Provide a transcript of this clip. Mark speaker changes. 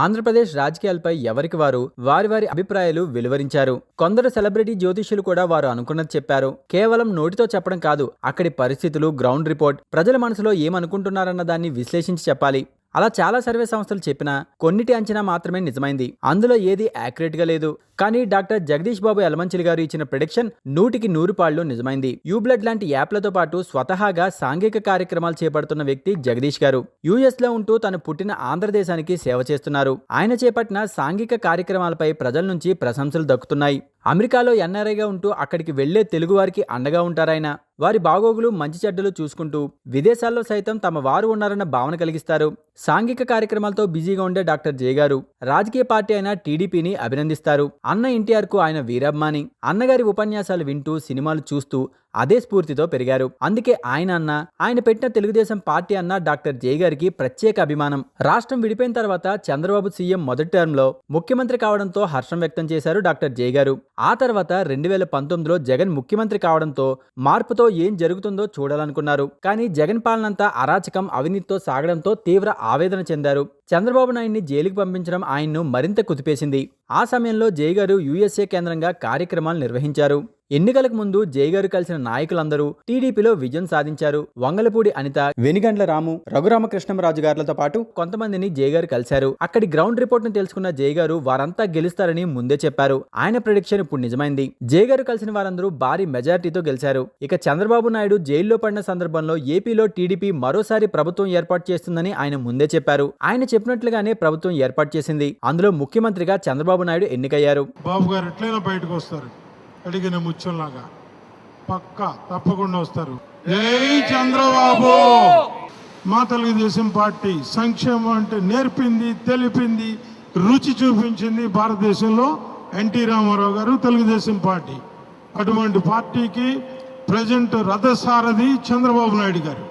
Speaker 1: ఆంధ్రప్రదేశ్ రాజకీయాలపై ఎవరికి వారు వారి వారి అభిప్రాయాలు వెలువరించారు. కొందరు సెలబ్రిటీ జ్యోతిష్యులు కూడా వారు అనుకున్నది చెప్పారు. కేవలం నోటితో చెప్పడం కాదు, అక్కడి పరిస్థితులు, గ్రౌండ్ రిపోర్ట్, ప్రజల మనసులో ఏమనుకుంటున్నారన్న దాన్ని విశ్లేషించి చెప్పాలి. అలా చాలా సర్వే సంస్థలు చెప్పినా కొన్నిటి అంచనా మాత్రమే నిజమైంది. అందులో ఏది యాక్యురేట్ గా లేదు. కానీ డాక్టర్ జగదీష్ బాబు యలమంచిలి గారు ఇచ్చిన ప్రిడిక్షన్ 100కి 100 పాళ్ళు నిజమైంది. యూబ్లడ్ లాంటి యాప్లతో పాటు స్వతహాగా సాంఘిక కార్యక్రమాలు చేపడుతున్న వ్యక్తి జగదీష్ గారు. యుఎస్ లో ఉంటూ తను పుట్టిన ఆంధ్రదేశానికి సేవ చేస్తున్నారు. ఆయన చేపట్టిన సాంఘిక కార్యక్రమాలపై ప్రజల నుంచి ప్రశంసలు దక్కుతున్నాయి. అమెరికాలో ఎన్ఆర్ఐగా ఉంటూ అక్కడికి వెళ్లే తెలుగు వారికి అండగా ఉంటారాయన. వారి బాగోగులు, మంచి చెడ్డలు చూసుకుంటూ విదేశాల్లో సైతం తమ వారు ఉన్నారన్న భావన కలిగిస్తారు. సాంఘిక కార్యక్రమాలతో బిజీగా ఉండే డాక్టర్ జయ గారు రాజకీయ పార్టీ అయిన టీడీపీని అభినందిస్తారు. అన్న ఎన్టీఆర్ కు ఆయన వీరాభిమాని. అన్నగారి ఉపన్యాసాలు వింటూ, సినిమాలు చూస్తూ అదే స్ఫూర్తితో పెరిగారు. అందుకే ఆయన పెట్టిన తెలుగుదేశం పార్టీ అన్న డాక్టర్ జయ గారికి ప్రత్యేక అభిమానం. రాష్ట్రం విడిపోయిన తర్వాత చంద్రబాబు సీఎం మొదటి టర్మ్ లో ముఖ్యమంత్రి కావడంతో హర్షం వ్యక్తం చేశారు డాక్టర్ జయ గారు. ఆ తర్వాత 2019లో జగన్ ముఖ్యమంత్రి కావడంతో మార్పుతో ఏం జరుగుతుందో చూడాలనుకున్నారు. కానీ జగన్ పాలనంతా అరాచకం, అవినీతితో సాగడంతో తీవ్ర ఆవేదన చెందారు. చంద్రబాబు నాయుడిని జైలుకు పంపించడం ఆయన్ను మరింత కుదిపేసింది. ఆ సమయంలో జయ గారు యుఎస్ఏ కేంద్రంగా కార్యక్రమాలు నిర్వహించారు. ఎన్నికలకు ముందు జయ గారు కలిసిన నాయకులందరూ టీడీపీలో విజయం సాధించారు. వంగలపూడి అనిత, వెనిగండ్ల రాము, రఘురామకృష్ణంరాజు గారులతో పాటు కొంతమందిని జయ గారు కలిశారు. అక్కడి గ్రౌండ్ రిపోర్ట్ ను తెలుసుకున్న జయ గారు వారంతా గెలుస్తారని ముందే చెప్పారు. ఆయన ప్రిడిక్షన్ ఇప్పుడు నిజమైంది. జయ గారు కలిసిన వారందరూ భారీ మెజారిటీతో గెలిచారు. ఇక చంద్రబాబు నాయుడు జైల్లో పడిన సందర్భంలో ఏపీలో టీడీపీ మరోసారి ప్రభుత్వం ఏర్పాటు చేస్తుందని ఆయన ముందే చెప్పారు. ఆయన చెప్పినట్లుగానే ప్రభుత్వం ఏర్పాటు చేసింది. అందులో ముఖ్యమంత్రిగా చంద్రబాబు నాయుడు ఎన్నికయ్యారు.
Speaker 2: బాబు గారు ఎట్లయినా బయటకు వస్తారు, అడిగిన ముచ్చంలాగా పక్కా తప్పకుండా వస్తారు. జై చంద్రబాబు. మా తెలుగుదేశం పార్టీ సంక్షేమం అంటే నేర్పింది, తెలిపింది, రుచి చూపించింది భారతదేశంలో ఎన్టీ రామారావు గారు, తెలుగుదేశం పార్టీ. అటువంటి పార్టీకి ప్రజెంట్ రథసారథి చంద్రబాబు నాయుడు గారు.